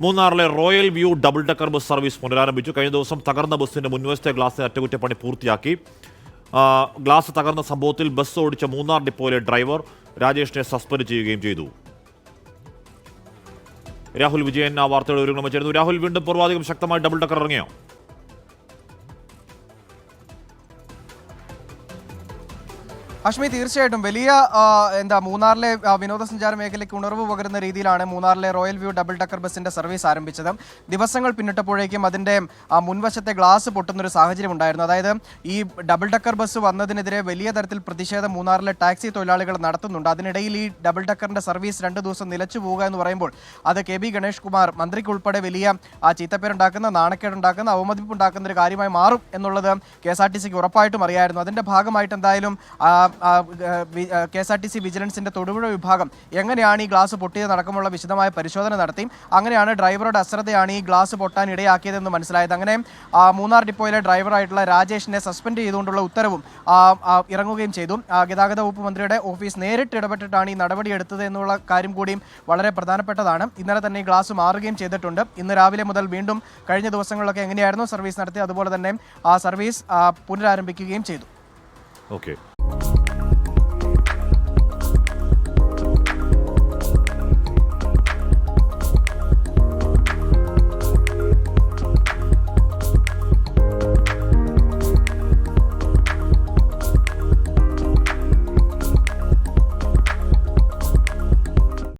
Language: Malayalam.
മൂന്നാറിലെ royal view double decker bus service പുനരാരംഭിച്ചു. കഴിഞ്ഞ ദിവസം തകർന്ന ബസ്സിന്റെ മുൻവശത്തെ ഗ്ലാസ് അറ്റകുറ്റപ്പണി പൂർത്തിയാക്കി. ഗ്ലാസ് തകർന്ന സംഭവത്തിൽ ബസ് ഓടിച്ച മൂന്നാർ ഡിപ്പോയിലെ ഡ്രൈവർ രാജേഷിനെ സസ്പെൻഡ് ചെയ്യുകയും ചെയ്തു. രാഹുൽ വിജയൻ ആ വാർത്തയുടെ വിവരങ്ങൾ വെച്ചിരുന്നു. രാഹുൽ, വീണ്ടും പൂർവാധികം ശക്തമായി ഡബിൾ ഡെക്കർ ഇറങ്ങിയോ? അശ്മി, തീർച്ചയായിട്ടും വലിയ മൂന്നാറിലെ വിനോദസഞ്ചാര മേഖലയ്ക്ക് ഉണർവ് പകരുന്ന രീതിയിലാണ് മൂന്നാറിലെ റോയൽ വ്യൂ ഡബിൾ ഡെക്കർ ബസിന്റെ സർവീസ് ആരംഭിച്ചത്. ദിവസങ്ങൾ പിന്നിട്ടപ്പോഴേക്കും അതിന്റെ മുൻവശത്തെ ഗ്ലാസ് പൊട്ടുന്നൊരു സാഹചര്യം ഉണ്ടായിരുന്നു. അതായത് ഈ ഡബിൾ ഡെക്കർ ബസ് വന്നതിനെതിരെ വലിയ തരത്തിൽ പ്രതിഷേധം മൂന്നാറിലെ ടാക്സി തൊഴിലാളികൾ നടത്തുന്നുണ്ട്. അതിനിടയിൽ ഈ ഡബിൾ ഡെക്കറിന്റെ സർവീസ് 2 ദിവസം നിലച്ചു പോവുക എന്ന് പറയുമ്പോൾ അത് കെ ബി ഗണേഷ് കുമാർ മന്ത്രിക്ക് ഉൾപ്പെടെ വലിയ ചീത്തപ്പേരുണ്ടാക്കുന്ന, നാണക്കേടുണ്ടാക്കുന്ന, അവമതിപ്പുണ്ടാക്കുന്ന ഒരു കാര്യമായി മാറും എന്നുള്ളത് KSRTCക്ക് ഉറപ്പായിട്ടും അറിയായിരുന്നു. അതിന്റെ ഭാഗമായിട്ട് എന്തായാലും KSRTC വിജിലൻസിന്റെ തൊടുപുഴ വിഭാഗം എങ്ങനെയാണ് ഈ ഗ്ലാസ് പൊട്ടിയതടക്കമുള്ള വിശദമായ പരിശോധന നടത്തി. അങ്ങനെയാണ് ഡ്രൈവറുടെ അശ്രദ്ധയാണ് ഈ ഗ്ലാസ് പൊട്ടാൻ ഇടയാക്കിയതെന്ന് മനസ്സിലായത്. അങ്ങനെ മൂന്നാർ ഡിപ്പോയിലെ ഡ്രൈവറായിട്ടുള്ള രാജേഷിനെ സസ്പെൻഡ് ചെയ്തുകൊണ്ടുള്ള ഉത്തരവും ഇറങ്ങുകയും ചെയ്തു. ഗതാഗത വകുപ്പ് മന്ത്രിയുടെ ഓഫീസ് നേരിട്ട് ഇടപെട്ടിട്ടാണ് ഈ നടപടിയെടുത്തത് എന്നുള്ള കാര്യം കൂടിയും വളരെ പ്രധാനപ്പെട്ടതാണ്. ഇന്നലെ തന്നെ ഈ ഗ്ലാസ് മാറുകയും ചെയ്തിട്ടുണ്ട്. ഇന്ന് രാവിലെ മുതൽ വീണ്ടും കഴിഞ്ഞ ദിവസങ്ങളിലൊക്കെ എങ്ങനെയായിരുന്നു സർവീസ് നടത്തി അതുപോലെ തന്നെ ആ സർവീസ് പുനരാരംഭിക്കുകയും ചെയ്തു. ഓക്കെ.